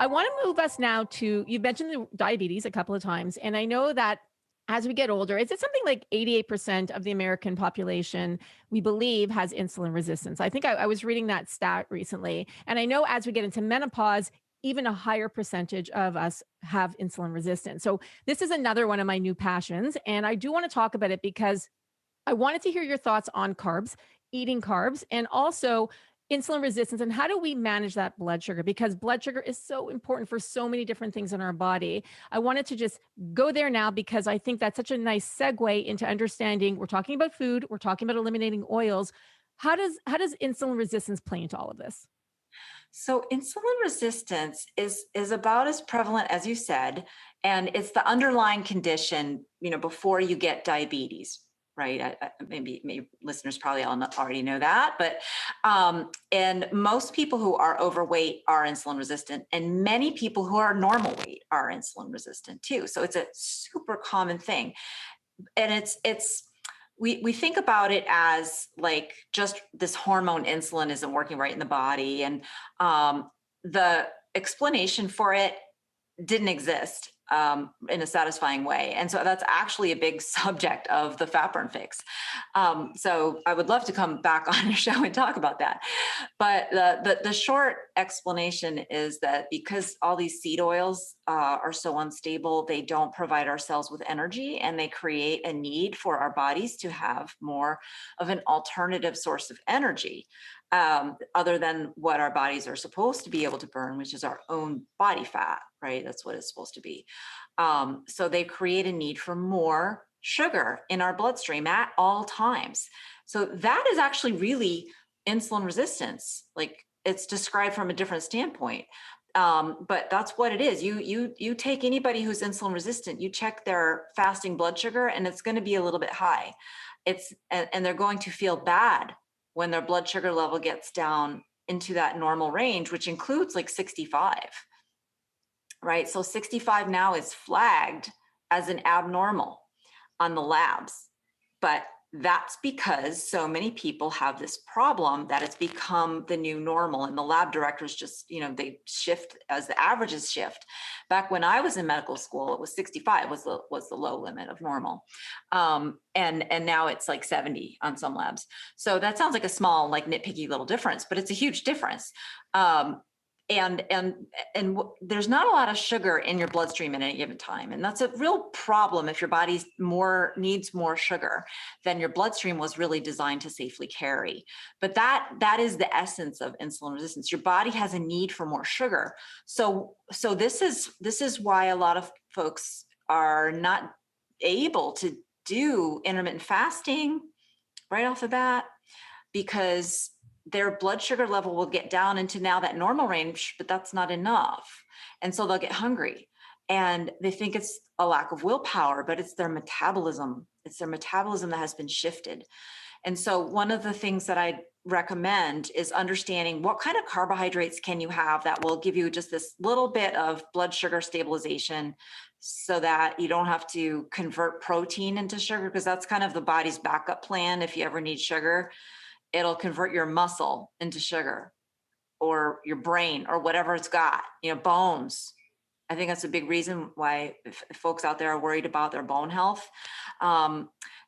I want to move us now to, you mentioned the diabetes a couple of times, and I know that as we get older, is it something like 88% of the American population, we believe, has insulin resistance? I think I was reading that stat recently. And I know as we get into menopause, even a higher percentage of us have insulin resistance. So this is another one of my new passions. And I do want to talk about it because I wanted to hear your thoughts on carbs, eating carbs, and also insulin resistance and how do we manage that blood sugar? Because blood sugar is so important for so many different things in our body. I wanted to just go there now because I think that's such a nice segue into understanding. We're talking about food, we're talking about eliminating oils. How does insulin resistance play into all of this? So insulin resistance is about as prevalent as you said, and it's the underlying condition, before you get diabetes, right? Maybe listeners probably all already know that, but and most people who are overweight are insulin resistant, and many people who are normal weight are insulin resistant too. So it's a super common thing, and we think about it as like just this hormone insulin isn't working right in the body, and the explanation for it didn't exist in a satisfying way. And so that's actually a big subject of the FatBurn Fix. So I would love to come back on your show and talk about that. But the short explanation is that because all these seed oils are so unstable, they don't provide our cells with energy, and they create a need for our bodies to have more of an alternative source of energy, other than what our bodies are supposed to be able to burn, which is our own body fat, right? That's what it's supposed to be. So they create a need for more sugar in our bloodstream at all times. So that is actually really insulin resistance. Like, it's described from a different standpoint. But that's what it is. You take anybody who's insulin resistant, you check their fasting blood sugar, and it's going to be a little bit high. And they're going to feel bad when their blood sugar level gets down into that normal range, which includes like 65, right? So 65 now is flagged as an abnormal on the labs. But that's because so many people have this problem that it's become the new normal. And the lab directors just, they shift as the averages shift. Back when I was in medical school, it was 65 was the low limit of normal. And now it's like 70 on some labs. So that sounds like a small, like nitpicky little difference, but it's a huge difference. And there's not a lot of sugar in your bloodstream at any given time. And that's a real problem if your body needs more sugar than your bloodstream was really designed to safely carry. But that is the essence of insulin resistance. Your body has a need for more sugar. So this is why a lot of folks are not able to do intermittent fasting right off the bat, because their blood sugar level will get down into now that normal range, but that's not enough. And so they'll get hungry, and they think it's a lack of willpower, but it's their metabolism. It's their metabolism that has been shifted. And so one of the things that I recommend is understanding what kind of carbohydrates can you have that will give you just this little bit of blood sugar stabilization, so that you don't have to convert protein into sugar, because that's kind of the body's backup plan. If you ever need sugar, it'll convert your muscle into sugar, or your brain, or whatever it's got, bones. I think that's a big reason why if folks out there are worried about their bone health,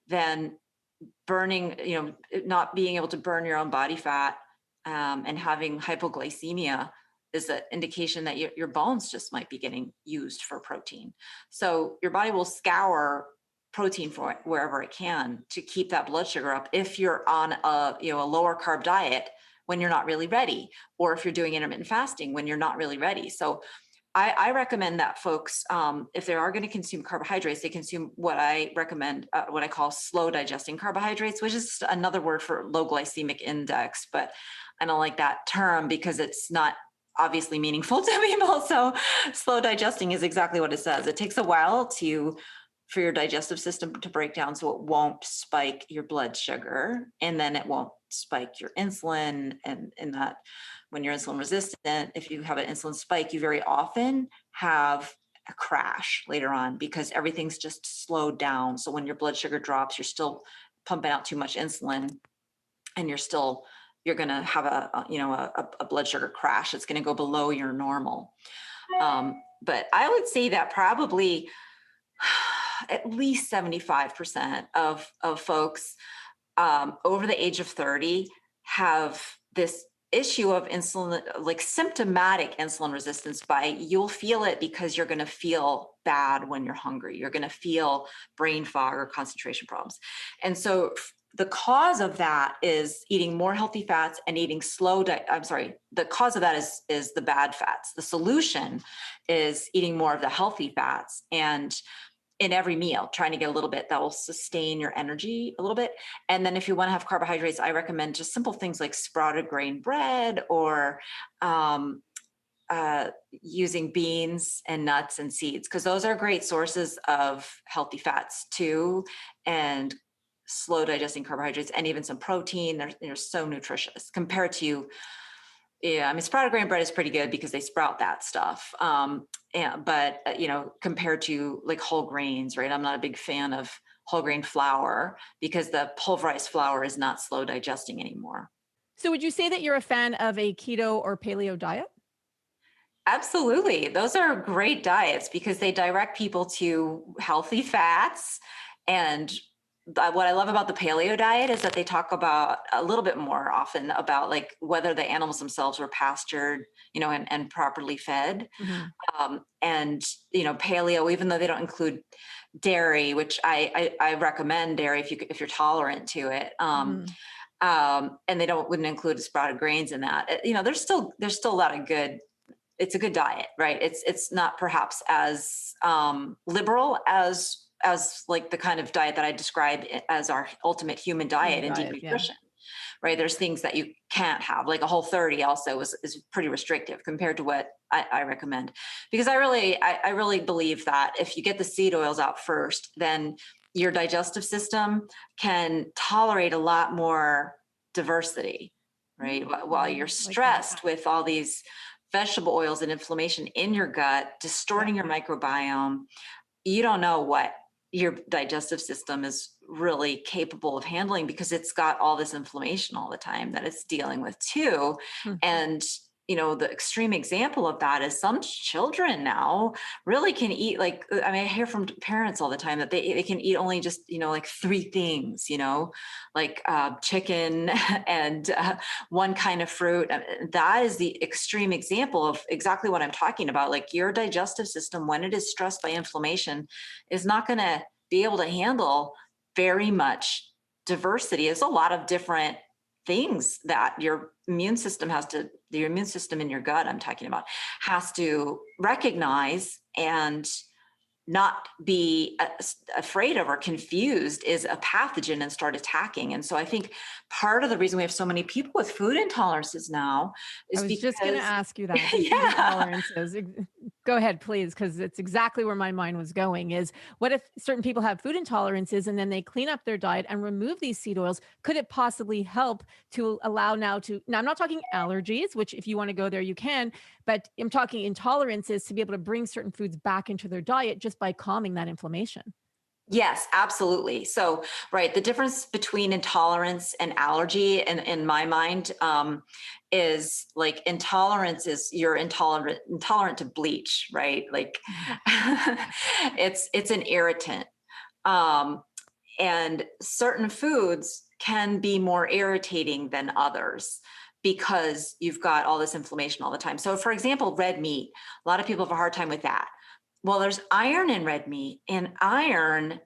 then burning, not being able to burn your own body fat, and having hypoglycemia is an indication that your bones just might be getting used for protein. So your body will scour protein for it wherever it can to keep that blood sugar up if you're on a lower carb diet when you're not really ready, or if you're doing intermittent fasting when you're not really ready. So I recommend that folks, if they are going to consume carbohydrates, they consume what I recommend, what I call slow digesting carbohydrates, which is another word for low glycemic index, but I don't like that term because it's not obviously meaningful to people. So slow digesting is exactly what it says. It takes a while for your digestive system to break down, so it won't spike your blood sugar, and then it won't spike your insulin. And that when you're insulin resistant, if you have an insulin spike, you very often have a crash later on because everything's just slowed down. So when your blood sugar drops, you're still pumping out too much insulin, and you're going to have a blood sugar crash. It's going to go below your normal. But I would say that probably at least 75% of folks over the age of 30 have this issue of insulin, like symptomatic insulin resistance. You'll feel it because you're going to feel bad when you're hungry. You're going to feel brain fog or concentration problems. And so the cause of that is eating more healthy fats and eating the cause of that is the bad fats. The solution is eating more of the healthy fats, and in every meal, trying to get a little bit that will sustain your energy a little bit. And then if you want to have carbohydrates, I recommend just simple things like sprouted grain bread, or using beans and nuts and seeds, because those are great sources of healthy fats too, and slow digesting carbohydrates, and even some protein. They're so nutritious compared to, yeah, I mean, sprouted grain bread is pretty good because they sprout that stuff. But compared to like whole grains, right? I'm not a big fan of whole grain flour because the pulverized flour is not slow digesting anymore. So would you say that you're a fan of a keto or paleo diet? Absolutely. Those are great diets because they direct people to healthy fats. And what I love about the paleo diet is that they talk about a little bit more often about like whether the animals themselves were pastured, and properly fed. Mhm. And paleo, even though they don't include dairy, which I recommend dairy if you're tolerant to it. Mhm. And they wouldn't include sprouted grains in that. There's still a lot of good. It's a good diet, right? It's not perhaps as liberal as like the kind of diet that I describe as our ultimate human diet Human in deep diet, yeah. nutrition, right? There's things that you can't have, like a Whole30 also is pretty restrictive compared to what I recommend, because I really believe that if you get the seed oils out first, then your digestive system can tolerate a lot more diversity, right? While you're Like that. stressed with all these vegetable oils and inflammation in your gut, Yeah. distorting your microbiome, you don't know what your digestive system is really capable of handling because it's got all this inflammation all the time that it's dealing with too. Hmm. And the extreme example of that is some children now really can eat, like, I mean, I hear from parents all the time that they can eat only just like three things, like chicken and one kind of fruit. That is the extreme example of exactly what I'm talking about. Like, your digestive system, when it is stressed by inflammation, is not going to be able to handle very much diversity. It's a lot of different things that your immune system in your gut, I'm talking about, has to recognize and not be afraid of or confused is a pathogen and start attacking. And so I think part of the reason we have so many people with food intolerances now I is was just going to because ask you that, the food yeah. intolerances. Go ahead, please, because it's exactly where my mind was going is what if certain people have food intolerances and then they clean up their diet and remove these seed oils? Could it possibly help to allow now, I'm not talking allergies, which if you want to go there, you can, but I'm talking intolerances to be able to bring certain foods back into their diet just by calming that inflammation. Yes, absolutely. So, right, the difference between intolerance and allergy, in my mind, is like intolerance is you're intolerant to bleach, right? Like, Mhm. it's an irritant, um, and certain foods can be more irritating than others because you've got all this inflammation all the time. So, for example, red meat. A lot of people have a hard time with that. Well, there's iron in red meat, and iron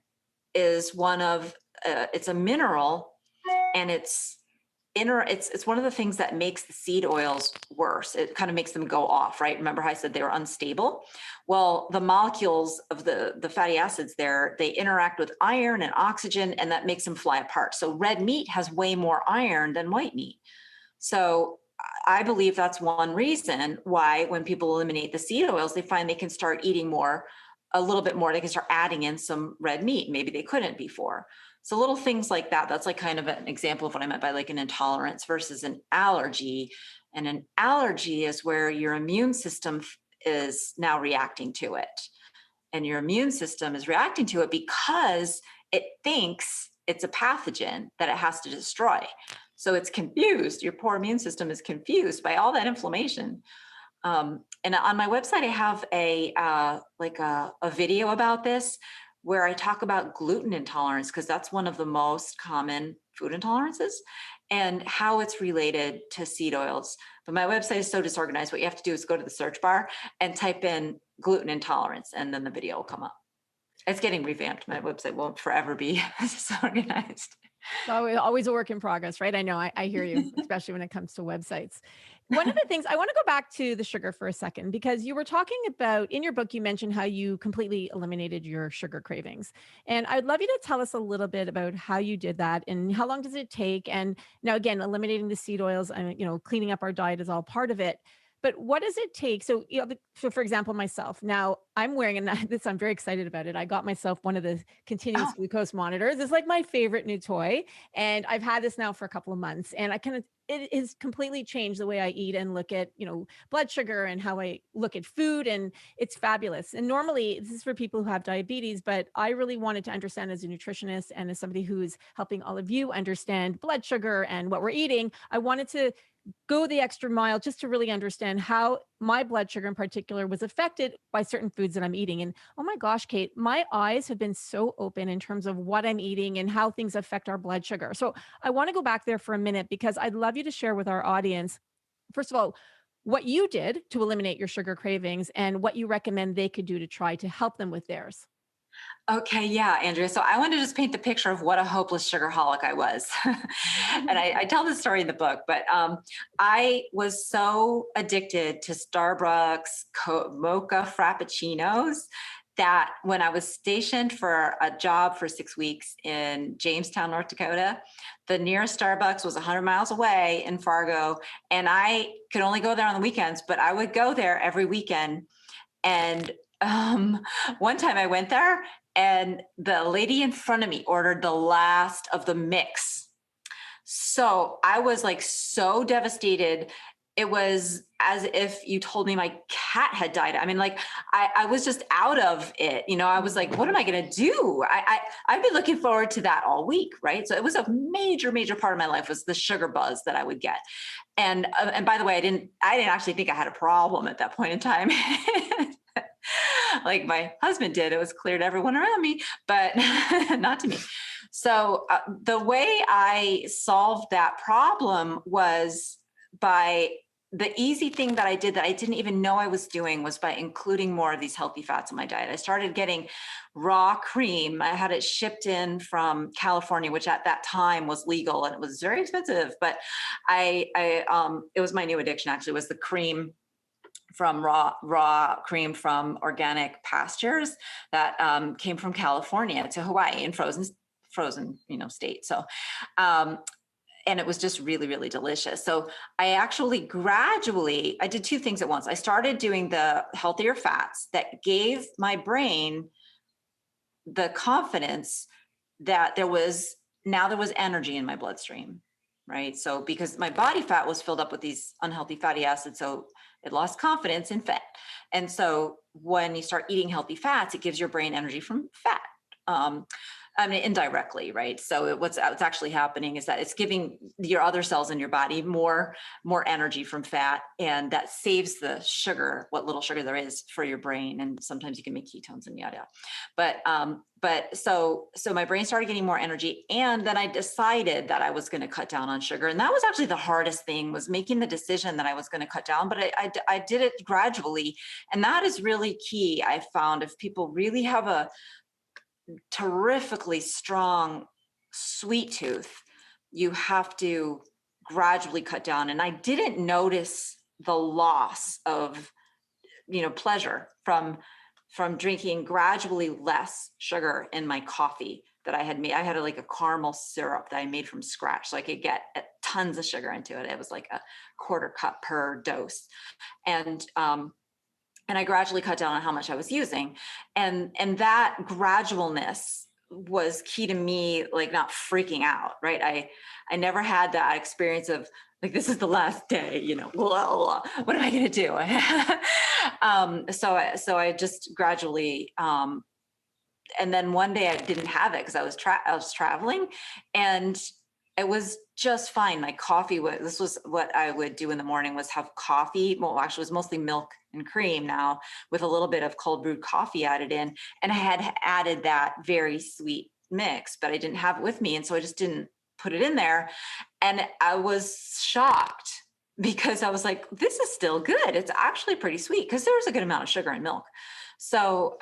is it's a mineral, and it's one of the things that makes the seed oils worse. It kind of makes them go off, right? Remember how I said they were unstable? Well, the molecules of the fatty acids there, they interact with iron and oxygen, and that makes them fly apart. So red meat has way more iron than white meat. So I believe that's one reason why when people eliminate the seed oils, they find they can start eating a little bit more. They can start adding in some red meat. Maybe they couldn't before. So little things like that. That's like kind of an example of what I meant by like an intolerance versus an allergy. And an allergy is where your immune system is now reacting to it. And your immune system is reacting to it because it thinks it's a pathogen that it has to destroy. So it's confused. Your poor immune system is confused by all that inflammation. And on my website, I have a video about this where I talk about gluten intolerance, because that's one of the most common food intolerances and how it's related to seed oils. But my website is so disorganized. What you have to do is go to the search bar and type in gluten intolerance, and then the video will come up. It's getting revamped. My website won't forever be disorganized. Always a work in progress, right? I know. I hear you, especially when it comes to websites. One of the things I want to go back to the sugar for a second, because you were talking about in your book, you mentioned how you completely eliminated your sugar cravings. And I'd love you to tell us a little bit about how you did that and how long does it take? And now, again, eliminating the seed oils and, cleaning up our diet is all part of it. But what does it take? So, so for example, myself, now I'm wearing, and this, I'm very excited about it. I got myself one of the continuous Oh, glucose monitors. It's like my favorite new toy. And I've had this now for a couple of months, and it has completely changed the way I eat and look at, blood sugar and how I look at food. And it's fabulous. And normally this is for people who have diabetes, but I really wanted to understand as a nutritionist and as somebody who's helping all of you understand blood sugar and what we're eating. I wanted to go the extra mile just to really understand how my blood sugar in particular was affected by certain foods that I'm eating. And oh my gosh, Cate, my eyes have been so open in terms of what I'm eating and how things affect our blood sugar. So I want to go back there for a minute because I'd love you to share with our audience, first of all, what you did to eliminate your sugar cravings and what you recommend they could do to try to help them with theirs. okay. Yeah, Andrea. So I want to just paint the picture of what a hopeless sugarholic I was. And I tell this story in the book, but I was so addicted to Starbucks mocha frappuccinos that when I was stationed for a job for 6 weeks in Jamestown, North Dakota, the nearest Starbucks was 100 miles away in Fargo. And I could only go there on the weekends, but I would go there every weekend. And one time I went there and the lady in front of me ordered the last of the mix. So I was like so devastated. It was as if you told me my cat had died. I mean, like I was just out of it. I was like, what am I going to do? I've been looking forward to that all week. Right. So it was a major, major part of my life was the sugar buzz that I would get. And by the way, I didn't actually think I had a problem at that point in time. Like my husband did. It was clear to everyone around me, but not to me. So the way I solved that problem was by the easy thing that I did that I didn't even know I was doing was by including more of these healthy fats in my diet. I started getting raw cream. I had it shipped in from California, which at that time was legal and it was very expensive. But it was my new addiction actually, was the cream from raw cream from organic pastures that came from California to Hawaii in frozen state. So and it was just really, really delicious. So I actually I did two things at once. I started doing the healthier fats that gave my brain the confidence that there was energy in my bloodstream, right? So because my body fat was filled up with these unhealthy fatty acids, so it lost confidence in fat. And so when you start eating healthy fats, it gives your brain energy from fat. I mean, indirectly, right? So what's actually happening is that it's giving your other cells in your body more energy from fat, and that saves the sugar, what little sugar there is for your brain. And sometimes you can make ketones and yada. But so my brain started getting more energy, and then I decided that I was going to cut down on sugar, and that was actually the hardest thing, was making the decision that I was going to cut down. But I did it gradually, and that is really key. I found if people really have a terrifically strong sweet tooth, you have to gradually cut down. And I didn't notice the loss of pleasure from drinking gradually less sugar in my coffee that I had made. I had like a caramel syrup that I made from scratch, so I could get tons of sugar into it. It was like a quarter cup per dose. And I gradually cut down on how much I was using. And that gradualness was key to me, like not freaking out, right? I never had that experience of like, this is the last day, blah, blah, what am I going to do? So I just gradually, and then one day I didn't have it because I was traveling, and it was just fine. My coffee this was what I would do in the morning, was have coffee. Well, actually it was mostly milk and cream now, with a little bit of cold brewed coffee added in. And I had added that very sweet mix, but I didn't have it with me. And so I just didn't put it in there. And I was shocked, because I was like, this is still good. It's actually pretty sweet, because there was a good amount of sugar in milk. So,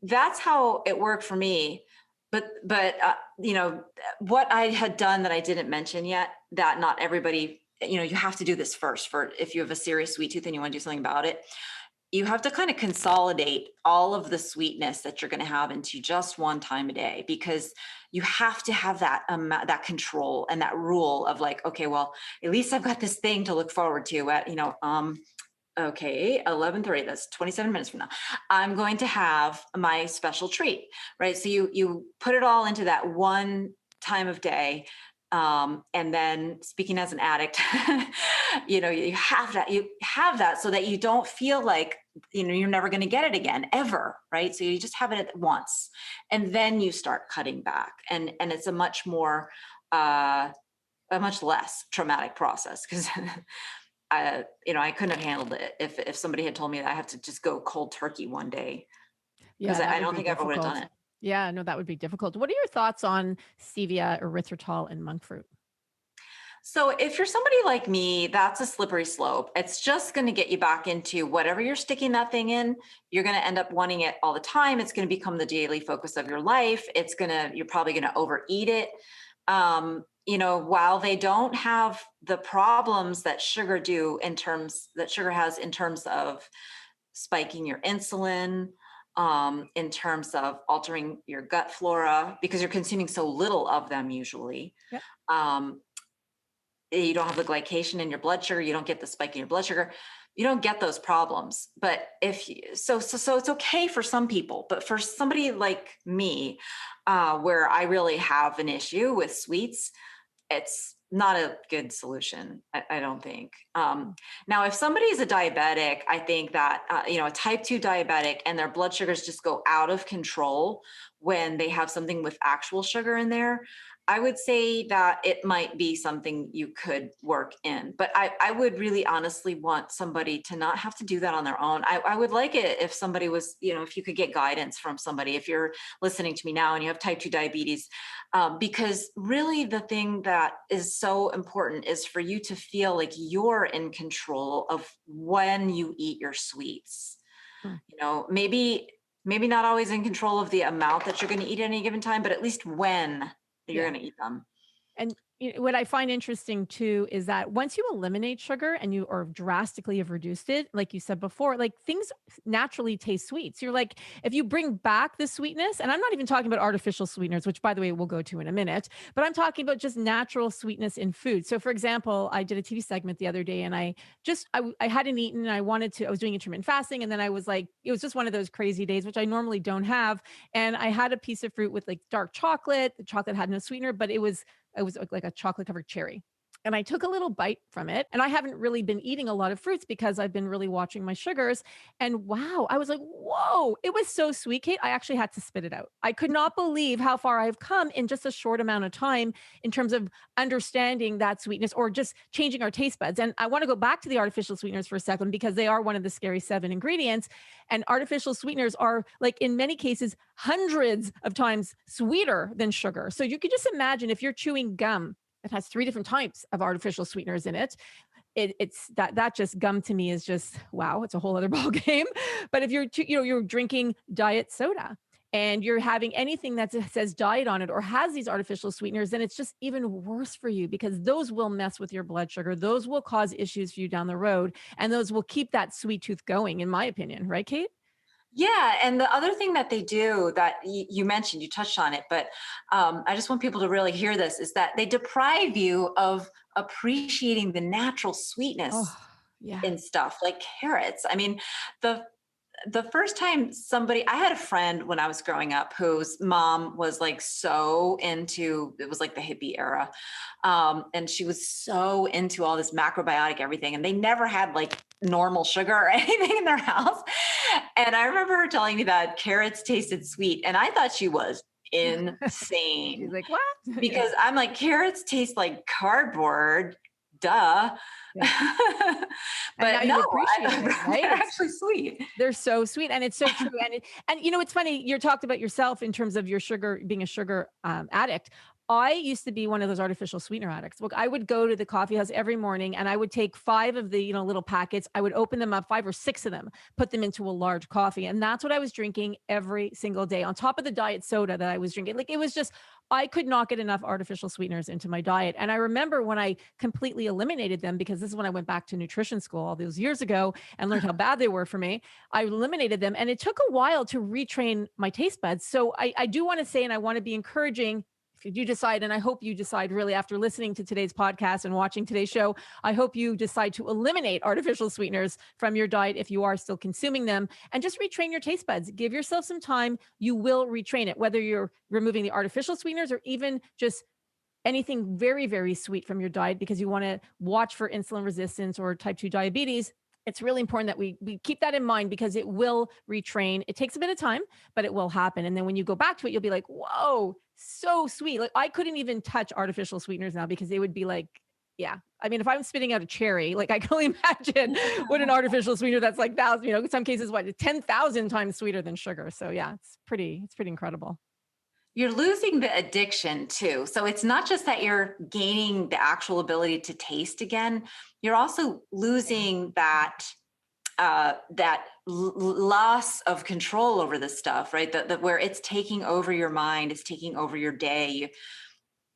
that's how it worked for me. But what I had done that I didn't mention yet, that not everybody, you have to do this first, for if you have a serious sweet tooth and you want to do something about it. You have to kind of consolidate all of the sweetness that you're going to have into just one time a day, because you have to have that that control and that rule of like, okay, well, at least I've got this thing to look forward to at, okay, 11:30, that's 27 minutes from now, I'm going to have my special treat, right? So you put it all into that one time of day. And then, speaking as an addict, you have that so that you don't feel like, you're never going to get it again, ever. Right. So you just have it at once, and then you start cutting back, and it's a much less traumatic process, because I couldn't have handled it if somebody had told me that I have to just go cold turkey one day, because Yeah, that I would don't be think I ever would have done difficult. it. Yeah, no, that would be difficult. What are your thoughts on stevia, erythritol, and monk fruit? So if you're somebody like me, that's a slippery slope. It's just going to get you back into whatever you're sticking that thing in. You're going to end up wanting it all the time. It's going to become the daily focus of your life. You're probably going to overeat it. While they don't have the problems that sugar has in terms of spiking your insulin, in terms of altering your gut flora, because you're consuming so little of them usually. Yep. Um, you don't have the glycation in your blood sugar, you don't get the spike in your blood sugar, you don't get those problems. But so it's okay for some people, but for somebody like me, where I really have an issue with sweets, it's not a good solution, I don't think. Now, if somebody is a diabetic, I think that, a type 2 diabetic, and their blood sugars just go out of control when they have something with actual sugar in there, I would say that it might be something you could work in. But I would really honestly want somebody to not have to do that on their own. I would like it if somebody was, if you could get guidance from somebody, if you're listening to me now and you have type 2 diabetes, because really the thing that is so important is for you to feel like you're in control of when you eat your sweets. Mm. Maybe not always in control of the amount that you're going to eat at any given time, but at least when you're Yeah. going to eat them. And what I find interesting too is that once you eliminate sugar and you or drastically have reduced it, like you said before, like things naturally taste sweet. So you're like, if you bring back the sweetness, and I'm not even talking about artificial sweeteners, which by the way, we'll go to in a minute, but I'm talking about just natural sweetness in food. So for example, I did a TV segment the other day and I hadn't eaten and I was doing intermittent fasting. And then I was like, it was just one of those crazy days, which I normally don't have. And I had a piece of fruit with like dark chocolate. The chocolate had no sweetener, but it was like a chocolate covered cherry. And I took a little bite from it. And I haven't really been eating a lot of fruits because I've been really watching my sugars. And wow, I was like, whoa, it was so sweet, Kate. I actually had to spit it out. I could not believe how far I've come in just a short amount of time in terms of understanding that sweetness or just changing our taste buds. And I want to go back to the artificial sweeteners for a second because they are one of the scary 7 ingredients. And artificial sweeteners are, like, in many cases, hundreds of times sweeter than sugar. So you can just imagine if you're chewing gum that has 3 different types of artificial sweeteners in it. It's that just gum to me is just wow. It's a whole other ball game. But if you're drinking diet soda and you're having anything that says diet on it or has these artificial sweeteners, then it's just even worse for you because those will mess with your blood sugar. Those will cause issues for you down the road, and those will keep that sweet tooth going, in my opinion. Right, Kate? Yeah, and the other thing that they do that you mentioned, you touched on it, but I just want people to really hear this, is that they deprive you of appreciating the natural Oh, sweetness yeah. in stuff like carrots. I mean, the the first time I had a friend when I was growing up whose mom was like so into, it was like the hippie era. And she was so into all this macrobiotic everything. And they never had like normal sugar or anything in their house. And I remember her telling me that carrots tasted sweet. And I thought she was insane She's like, what? Yeah. because I'm like, carrots taste like cardboard. Duh. Yeah. And now But no, you've appreciated it, right? they're actually sweet. They're so sweet, and it's so true, and you know, it's funny, you talked about yourself in terms of your sugar being a sugar, addict. I used to be one of those artificial sweetener addicts. Look, I would go to the coffee house every morning, and I would take 5 of the, little packets, I would open them up, 5 or 6 of them, put them into a large coffee, and that's what I was drinking every single day on top of the diet soda that I was drinking. Like, it was just I could not get enough artificial sweeteners into my diet, and I remember when I completely eliminated them because this is when I went back to nutrition school all those years ago and learned how bad they were for me. I eliminated them, and it took a while to retrain my taste buds. So I do want to say, and I want to be encouraging, if you do decide, and I hope you decide really after listening to today's podcast and watching today's show, I hope you decide to eliminate artificial sweeteners from your diet if you are still consuming them, and just retrain your taste buds. Give yourself some time. You will retrain it, whether you're removing the artificial sweeteners or even just anything very, very sweet from your diet because you want to watch for insulin resistance or type 2 diabetes. It's really important that we keep that in mind because it will retrain. It takes a bit of time, but it will happen. And then when you go back to it, you'll be like, whoa, so sweet. Like, I couldn't even touch artificial sweeteners now because they would be like, yeah. I mean, if I'm spitting out a cherry, like, I can only imagine what an artificial sweetener that's like thousand, in some cases, what, 10,000 times sweeter than sugar. So yeah, it's pretty incredible. You're losing the addiction too. So it's not just that you're gaining the actual ability to taste again, you're also losing that loss of control over this stuff, right? That where it's taking over your mind, it's taking over your day.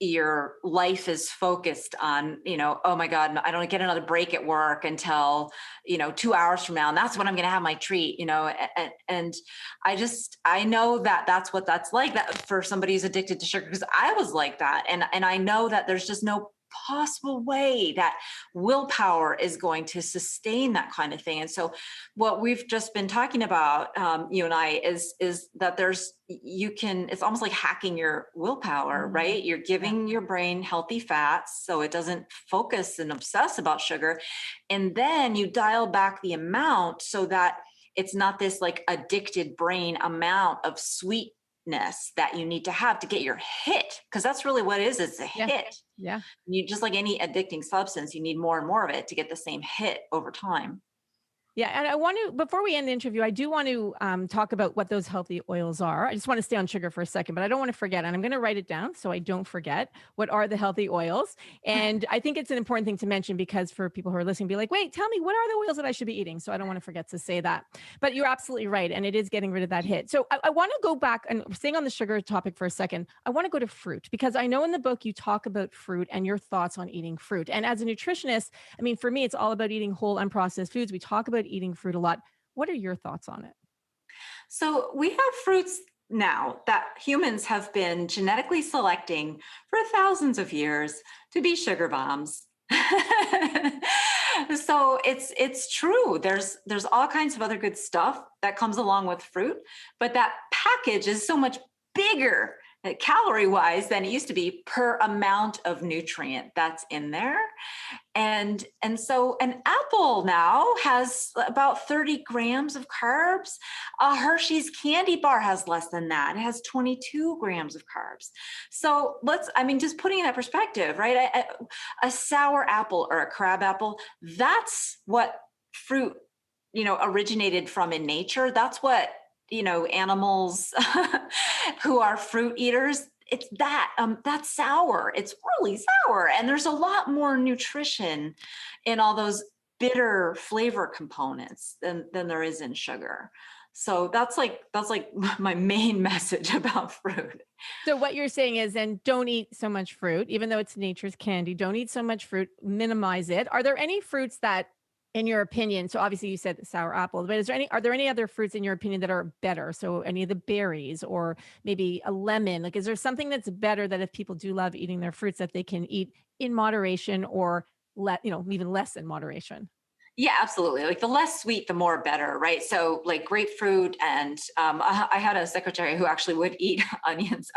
Your life is focused on, oh my God, I don't get another break at work until, 2 hours from now. And that's when I'm going to have my treat, and I know that that's what that's like, that for somebody who's addicted to sugar, because I was like that. And I know that there's just no possible way that willpower is going to sustain that kind of thing. And so what we've just been talking about, you and I, is that it's almost like hacking your willpower, right? You're giving your brain healthy fats so it doesn't focus and obsess about sugar. And then you dial back the amount so that it's not this like addicted brain amount of sweetness that you need to have to get your hit. Because that's really what it is. It's a hit. Yeah. You just like any addicting substance, you need more and more of it to get the same hit over time. Yeah, and I want to, before we end the interview, I do want to talk about what those healthy oils are. I just want to stay on sugar for a second, but I don't want to forget. And I'm going to write it down so I don't forget what are the healthy oils. And I think it's an important thing to mention because for people who are listening, be like, wait, tell me, what are the oils that I should be eating? So I don't want to forget to say that. But you're absolutely right. And it is getting rid of that hit. So I want to go back and staying on the sugar topic for a second. I want to go to fruit because I know in the book you talk about fruit and your thoughts on eating fruit. And as a nutritionist, I mean, for me, it's all about eating whole, unprocessed foods. We talk about eating fruit a lot. What are your thoughts on it? So we have fruits now that humans have been genetically selecting for thousands of years to be sugar bombs. So it's true. There's all kinds of other good stuff that comes along with fruit, but that package is so much bigger calorie wise than it used to be per amount of nutrient that's in there. And so an apple now has about 30 grams of carbs. A Hershey's candy bar has less than that. It has 22 grams of carbs. So just putting in that perspective, right? A sour apple or a crab apple, that's what fruit, originated from in nature. That's what animals who are fruit eaters, it's that's sour. It's really sour. And there's a lot more nutrition in all those bitter flavor components than there is in sugar. So that's like my main message about fruit. So what you're saying is then don't eat so much fruit, even though it's nature's candy. Don't eat so much fruit, minimize it. Are there any fruits that, in your opinion, so obviously you said sour apple, but are there any other fruits in your opinion that are better? So any of the berries or maybe a lemon, like, is there something that's better that if people do love eating their fruits that they can eat in moderation or even less in moderation? Yeah, absolutely. Like the less sweet, the more better, right? So like grapefruit and I had a secretary who actually would eat not onions,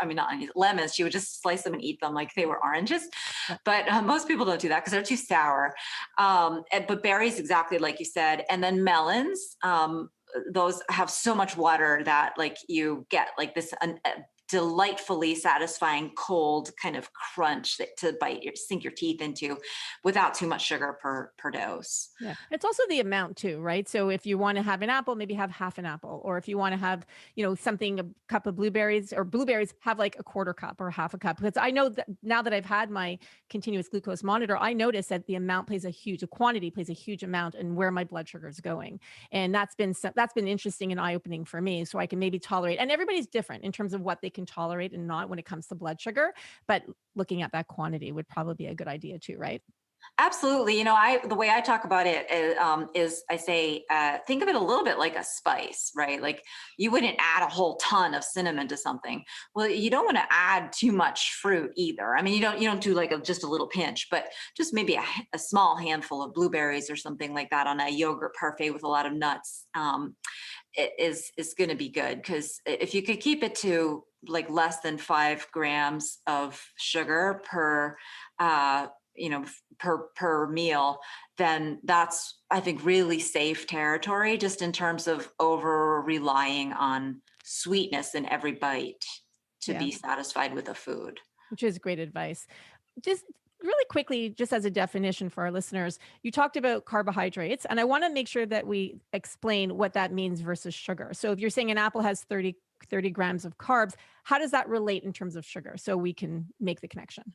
lemons. She would just slice them and eat them like they were oranges. Yeah. But most people don't do that because they're too sour. But berries, exactly like you said. And then melons, those have so much water that like you get like this delightfully satisfying cold kind of crunch that to sink your teeth into without too much sugar per dose. Yeah. It's also the amount too, right? So if you want to have an apple, maybe have half an apple. Or if you want to have, something, a cup of blueberries or blueberries, have like a quarter cup or half a cup. Because I know that now that I've had my continuous glucose monitor, I notice that the quantity plays a huge amount in where my blood sugar is going. And that's been interesting and eye-opening for me. So I can maybe tolerate, and everybody's different in terms of what they can tolerate and not when it comes to blood sugar. But looking at that quantity would probably be a good idea too, right? Absolutely. The way I talk about it is I say, think of it a little bit like a spice, right? Like you wouldn't add a whole ton of cinnamon to something. Well, you don't want to add too much fruit either. I mean, you don't do like just a little pinch, but just maybe a small handful of blueberries or something like that on a yogurt parfait with a lot of nuts. It is going to be good, because if you could keep it to like less than 5 grams of sugar uh, per meal, then that's, I think, really safe territory, just in terms of over relying on sweetness in every bite to Yeah. be satisfied with a food. Which is great advice. Just really quickly, just as a definition for our listeners, you talked about carbohydrates, and I want to make sure that we explain what that means versus sugar. So if you're saying an apple has 30 grams of carbs, how does that relate in terms of sugar? So we can make the connection.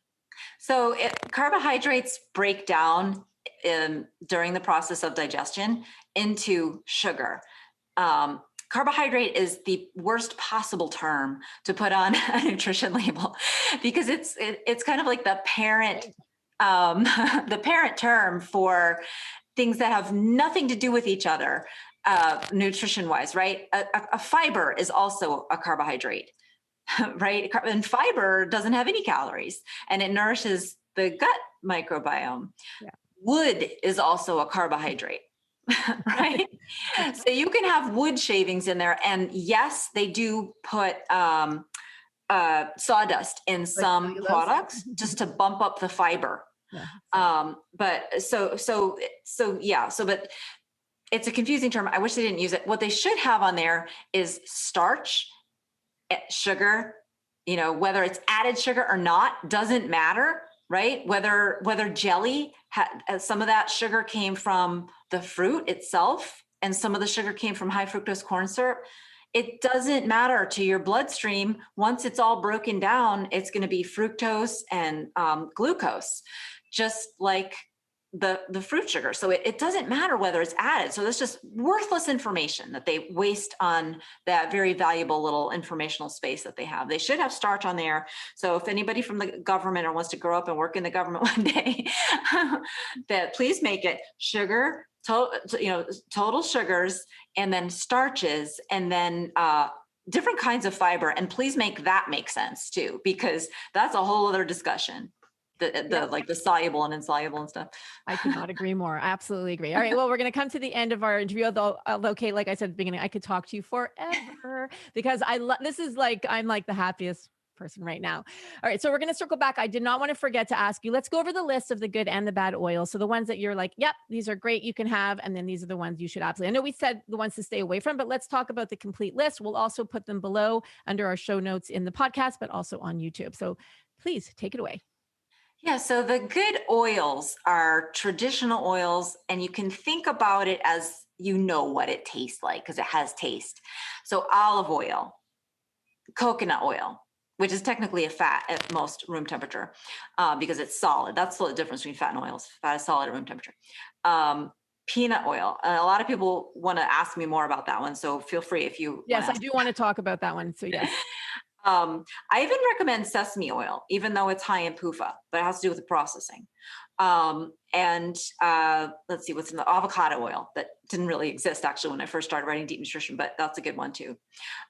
So carbohydrates break down during the process of digestion into sugar. Carbohydrate is the worst possible term to put on a nutrition label, because it's kind of like the parent the parent term for things that have nothing to do with each other, nutrition wise, right? A fiber is also a carbohydrate. Right? And fiber doesn't have any calories, and it nourishes the gut microbiome. Yeah. Wood is also a carbohydrate, right? So you can have wood shavings in there. And yes, they do put sawdust in Like some cellulose. products just to bump up the fiber. Yeah. But but it's a confusing term. I wish they didn't use it. What they should have on there is starch, sugar, whether it's added sugar or not, doesn't matter, right? Whether jelly, some of that sugar came from the fruit itself, and some of the sugar came from high fructose corn syrup. It doesn't matter to your bloodstream. Once it's all broken down, it's going to be fructose and glucose, just like the fruit sugar. So it doesn't matter whether it's added. So that's just worthless information that they waste on that very valuable little informational space that they have. They should have starch on there. So if anybody from the government or wants to grow up and work in the government one day, that please make it sugar, total sugars, and then starches, and then different kinds of fiber. And please make that make sense too, because that's a whole other discussion. Like the soluble and insoluble and stuff. I could not agree more. I absolutely agree. All right. Well, we're going to come to the end of our interview. Although, Kate, like I said at the beginning, I could talk to you forever because this is like, I'm like the happiest person right now. All right. So we're going to circle back. I did not want to forget to ask you, let's go over the list of the good and the bad oils. So the ones that you're like, yep, these are great, you can have. And then these are the ones you should absolutely, I know we said the ones to stay away from, but let's talk about the complete list. We'll also put them below under our show notes in the podcast, but also on YouTube. So please take it away. Yeah, so the good oils are traditional oils, and you can think about it as what it tastes like, because it has taste. So olive oil, coconut oil, which is technically a fat at most room temperature, because it's solid. That's the difference between fat and oils. Fat is solid at room temperature. Peanut oil. A lot of people want to ask me more about that one, so feel free if you. Yes, I do want to talk about that one. So yes. I even recommend sesame oil, even though it's high in PUFA, but it has to do with the processing. Let's see, what's in the avocado oil that didn't really exist actually when I first started writing Deep Nutrition, but that's a good one too.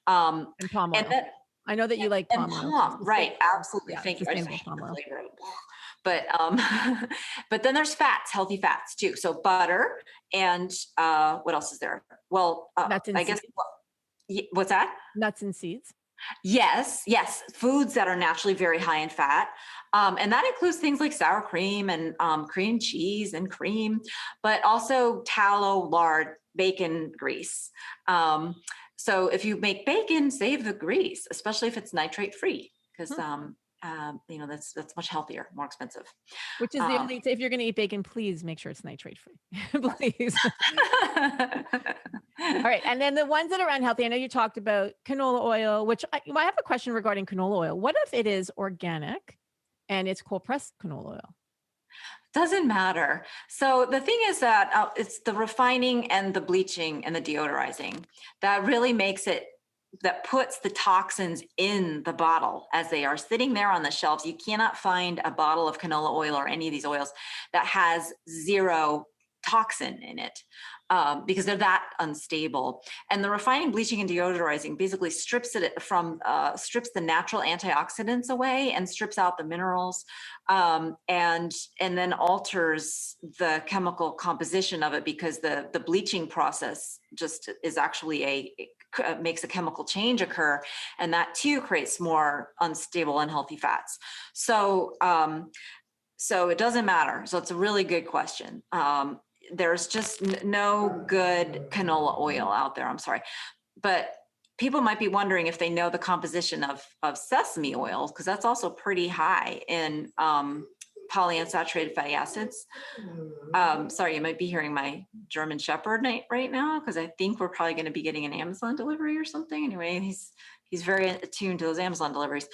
And palm oil. I know that you like palm oil. Right. Absolutely. Thank you. I just hate the flavor. But, but then there's fats, healthy fats too. So butter and, what else is there? Well, nuts and seeds. What's that? Nuts and seeds. Yes. Foods that are naturally very high in fat. And that includes things like sour cream and cream cheese and cream, but also tallow, lard, bacon grease. So if you make bacon, save the grease, especially if it's nitrate free, because that's much healthier, more expensive. Which is the only, if you're going to eat bacon, please make sure it's nitrate free. Please. All right. And then the ones that are unhealthy, I know you talked about canola oil, which I have a question regarding canola oil. What if it is organic and it's cold pressed canola oil? Doesn't matter. So the thing is that it's the refining and the bleaching and the deodorizing that really makes it, that puts the toxins in the bottle as they are sitting there on the shelves. You cannot find a bottle of canola oil or any of these oils that has zero toxin in it, because they're that unstable. And the refining, bleaching, and deodorizing basically strips it from strips the natural antioxidants away and strips out the minerals, and then alters the chemical composition of it, because the bleaching process just is actually makes a chemical change occur, and that too creates more unstable, unhealthy fats. So it doesn't matter. So it's a really good question. There's just no good canola oil out there. I'm sorry. But people might be wondering if they know the composition of sesame oil, because that's also pretty high in polyunsaturated fatty acids. Sorry, you might be hearing my German Shepherd right now, because I think we're probably going to be getting an Amazon delivery or something. Anyway, he's very attuned to those Amazon deliveries.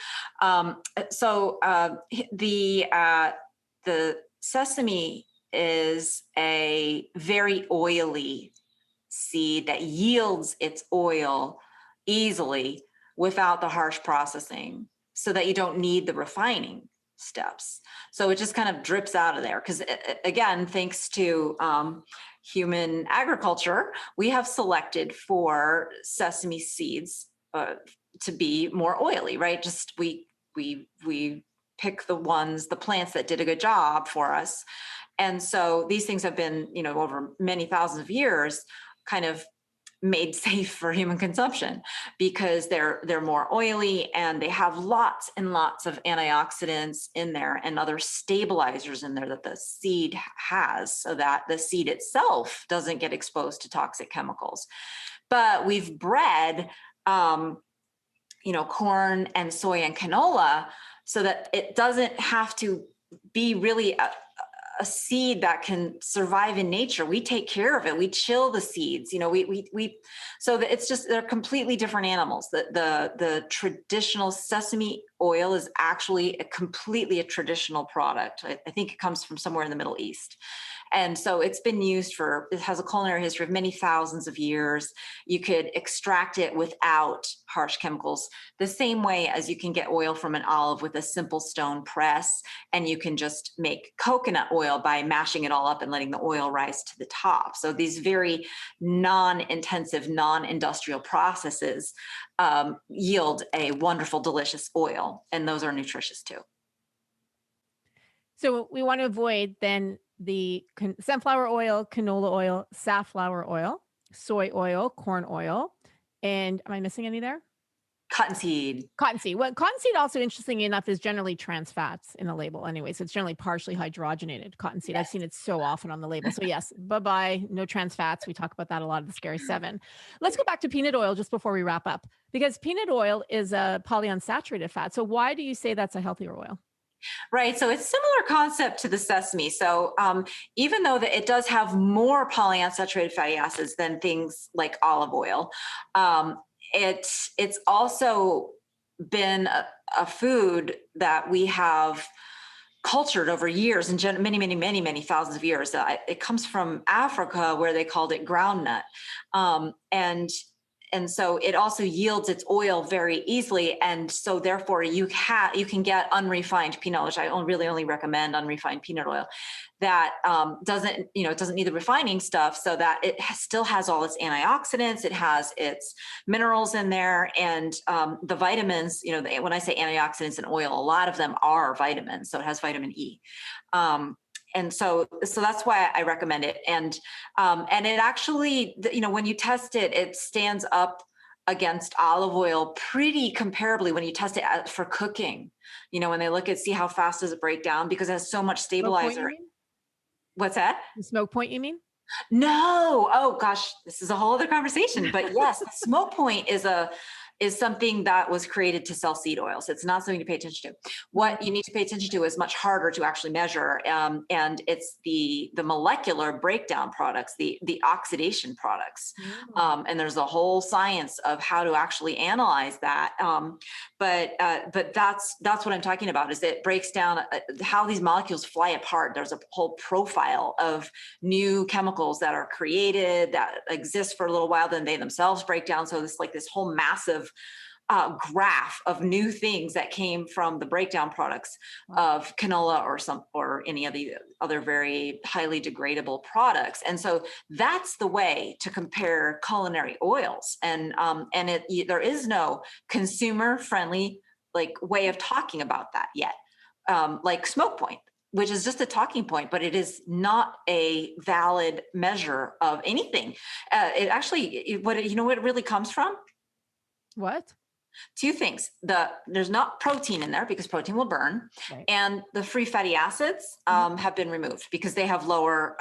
The sesame is a very oily seed that yields its oil easily without the harsh processing, so that you don't need the refining steps. So it just kind of drips out of there, because again, thanks to human agriculture, we have selected for sesame seeds to be more oily, right? Just we pick the plants that did a good job for us. And so these things have been, over many thousands of years, kind of made safe for human consumption, because they're more oily and they have lots and lots of antioxidants in there and other stabilizers in there that the seed has, so that the seed itself doesn't get exposed to toxic chemicals. But we've bred, corn and soy and canola, so that it doesn't have to be really a seed that can survive in nature. We take care of it. We chill the seeds, so that it's just, they're completely different animals. The traditional sesame oil is actually completely a traditional product. I think it comes from somewhere in the Middle East. And so it has a culinary history of many thousands of years. You could extract it without harsh chemicals, the same way as you can get oil from an olive with a simple stone press. And you can just make coconut oil by mashing it all up and letting the oil rise to the top. So these very non-intensive, non-industrial processes yield a wonderful, delicious oil. And those are nutritious too. So we want to avoid then the sunflower oil, canola oil, safflower oil, soy oil, corn oil, and am I missing any there? Cottonseed. Cottonseed. Well, cottonseed also, interestingly enough, is generally trans fats in the label anyway. So it's generally partially hydrogenated cottonseed. Yes. I've seen it so often on the label. So yes, bye-bye, no trans fats. We talk about that a lot of the Scary Seven. Let's go back to peanut oil just before we wrap up, because peanut oil is a polyunsaturated fat. So why do you say that's a healthier oil? Right. So it's similar concept to the sesame. So even though that it does have more polyunsaturated fatty acids than things like olive oil, it's also been a food that we have cultured over years and many thousands of years. It comes from Africa, where they called it groundnut. And so it also yields its oil very easily. And so therefore you can get unrefined peanut oil, which I only recommend unrefined peanut oil, that doesn't need the refining stuff, so that it still has all its antioxidants, it has its minerals in there, and the vitamins, when I say antioxidants in oil, a lot of them are vitamins. So it has vitamin E. And so that's why I recommend it. And it actually, when you test it, it stands up against olive oil pretty comparably when you test it for cooking. When they see how fast does it break down, because it has so much stabilizer. Smoke point, you mean? What's that? The smoke point, you mean? No. Oh gosh, this is a whole other conversation. But yes, the smoke point is something that was created to sell seed oils. It's not something to pay attention to. What you need to pay attention to is much harder to actually measure, and it's the molecular breakdown products, the oxidation products, Mm. and there's a whole science of how to actually analyze that. But that's what I'm talking about. Is it breaks down how these molecules fly apart. There's a whole profile of new chemicals that are created that exist for a little while, then they themselves break down. So it's like this whole massive graph of new things that came from the breakdown products Wow. of canola or any of the other very highly degradable products. And so that's the way to compare culinary oils. And there is no consumer friendly like way of talking about that yet, like smoke point, which is just a talking point, but it is not a valid measure of anything. It actually, you know what it really comes from? What? Two things. There's not protein in there because protein will burn, Right. and the free fatty acids have been removed because they have lower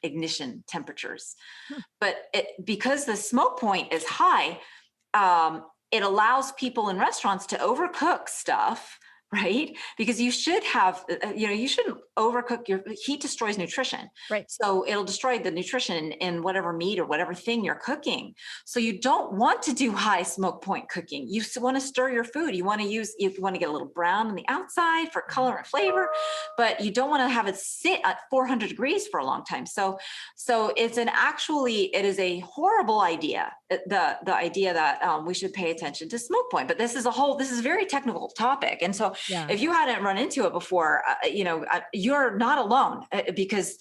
ignition temperatures. Hmm. But because the smoke point is high, it allows people in restaurants to overcook stuff, right? Because you should have, you shouldn't overcook. Your heat destroys nutrition. Right. So it'll destroy the nutrition in whatever meat or whatever thing you're cooking. So you don't want to do high smoke point cooking. You want to stir your food. You want to get a little brown on the outside for color and flavor, but you don't want to have it sit at 400 degrees for a long time. So it is a horrible idea. The idea that we should pay attention to smoke point, but this is a very technical topic. And so Yeah. if you hadn't run into it before, you're not alone, because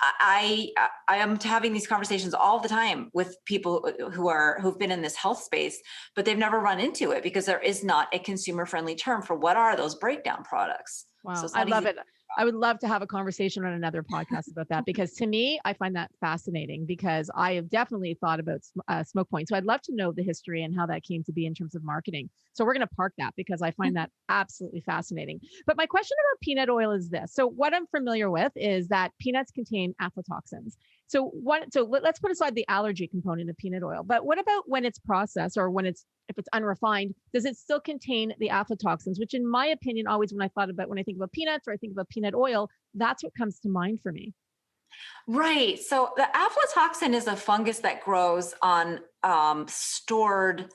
I am having these conversations all the time with people who've been in this health space, but they've never run into it because there is not a consumer friendly term for what are those breakdown products. So Wow. it's I not easy. love it. I would love to have a conversation on another podcast about that because to me, I find that fascinating because I have definitely thought about smoke point. So I'd love to know the history and how that came to be in terms of marketing. So we're going to park that because I find that absolutely fascinating. But my question about peanut oil is this. So what I'm familiar with is that peanuts contain aflatoxins. So let's put aside the allergy component of peanut oil. But what about when it's processed or if it's unrefined, does it still contain the aflatoxins, which in my opinion, always when I think about peanuts or I think about peanut oil, that's what comes to mind for me. Right. So the aflatoxin is a fungus that grows on stored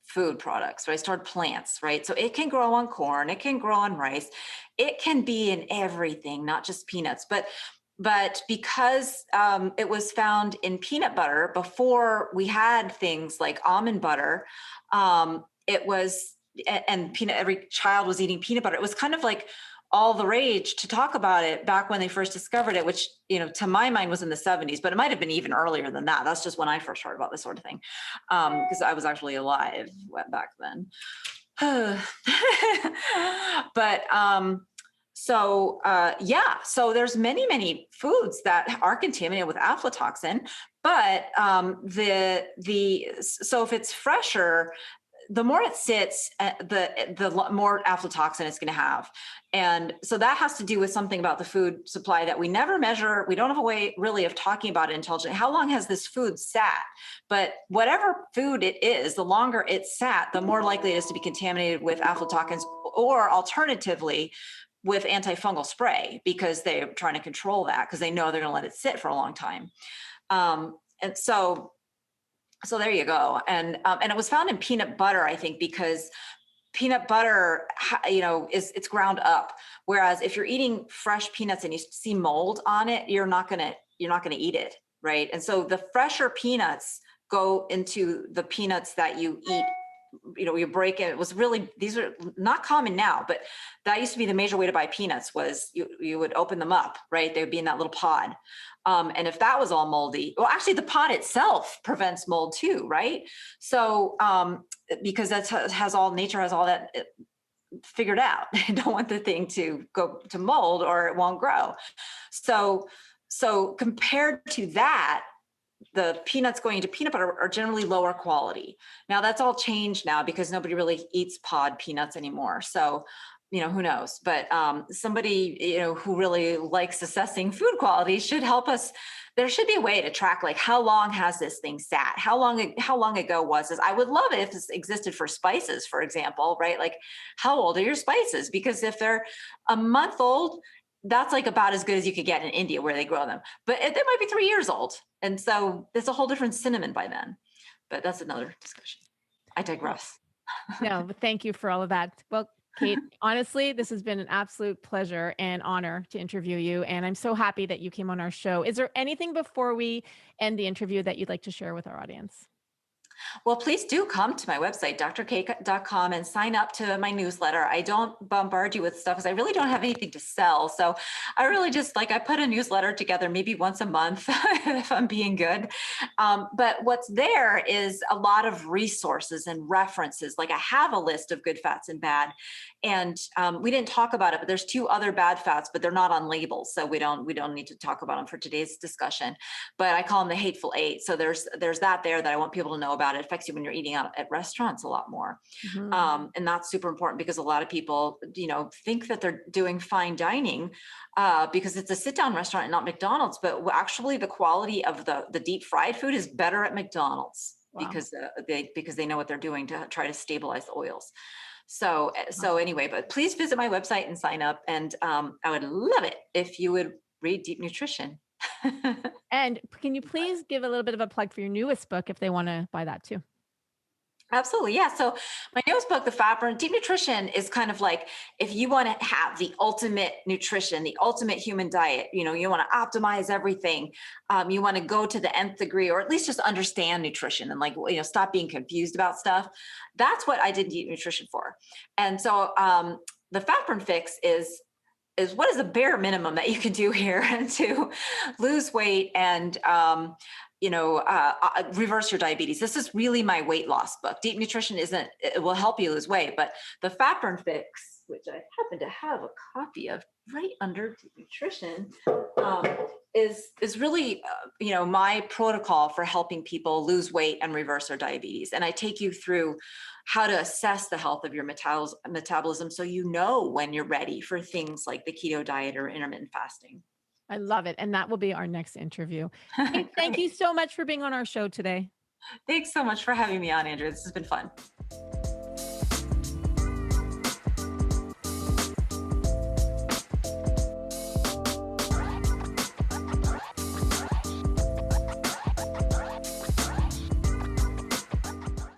food products, right? Stored plants, right? So it can grow on corn, it can grow on rice, it can be in everything, not just peanuts. But because it was found in peanut butter before we had things like almond butter, it was and peanut. Every child was eating peanut butter. It was kind of like all the rage to talk about it back when they first discovered it, which to my mind was in the 70s, but it might have been even earlier than that. That's just when I first heard about this sort of thing, because I was actually alive back then. But so there's many foods that are contaminated with aflatoxin, but so if it's fresher, the more it sits, the more aflatoxin it's going to have. And so that has to do with something about the food supply that we never measure. We don't have a way really of talking about it intelligently. How long has this food sat? But whatever food it is, the longer it's sat, the more likely it is to be contaminated with aflatoxins, or alternatively with antifungal spray, because they're trying to control that because they know they're going to let it sit for a long time. And so there you go. And it was found in peanut butter, I think, because peanut butter, it's ground up. Whereas if you're eating fresh peanuts and you see mold on it, you're not gonna eat it, right? And so the fresher peanuts go into the peanuts that you eat. You break it. It was really, these are not common now, but that used to be the major way to buy peanuts was you would open them up, right? They would be in that little pod. And if that was all moldy, well, actually the pod itself prevents mold too, right? So, because nature has all that figured out. They don't want the thing to go to mold or it won't grow. So compared to that, the peanuts going into peanut butter are generally lower quality. Now that's all changed now because nobody really eats pod peanuts anymore. So, who knows, but somebody, who really likes assessing food quality should help us. There should be a way to track, like, how long has this thing sat? How long ago was this? I would love it if this existed for spices, for example, right? Like, how old are your spices? Because if they're a month old, that's like about as good as you could get in India where they grow them. But they might be 3 years old. And so it's a whole different cinnamon by then. But that's another discussion. I digress. No, but thank you for all of that. Well, Cate, honestly, this has been an absolute pleasure and honor to interview you. And I'm so happy that you came on our show. Is there anything before we end the interview that you'd like to share with our audience? Well, please do come to my website, drcate.com, and sign up to my newsletter. I don't bombard you with stuff because I really don't have anything to sell. So I really just I put a newsletter together maybe once a month if I'm being good. But what's there is a lot of resources and references. Like, I have a list of good fats and bad. And we didn't talk about it, but there's 2 other bad fats, but they're not on labels. So we don't need to talk about them for today's discussion. But I call them the hateful 8. So there's that there that I want people to know about. It affects you when you're eating out at restaurants a lot more. And that's super important because a lot of people, think that they're doing fine dining because it's a sit-down restaurant and not McDonald's. But actually, the quality of the deep fried food is better at McDonald's. Wow. Because they know what they're doing to try to stabilize the oils. So anyway, but please visit my website and sign up. And I would love it if you would read Deep Nutrition. And can you please give a little bit of a plug for your newest book if they want to buy that too? Absolutely. Yeah. So my newest book, The FatBurn, Deep Nutrition, is kind of like, if you want to have the ultimate nutrition, the ultimate human diet, you want to optimize everything. You want to go to the nth degree, or at least just understand nutrition and stop being confused about stuff. That's what I did Deep Nutrition for. And so the FatBurn Fix is what is the bare minimum that you can do here to lose weight and reverse your diabetes. This is really my weight loss book. Deep Nutrition it will help you lose weight, but the FatBurn Fix, which I happen to have a copy of right under Deep Nutrition, is really, my protocol for helping people lose weight and reverse their diabetes. And I take you through how to assess the health of your metabolism so you know when you're ready for things like the keto diet or intermittent fasting. I love it. And that will be our next interview. Cate, thank you so much for being on our show today. Thanks so much for having me on, Andrea. This has been fun.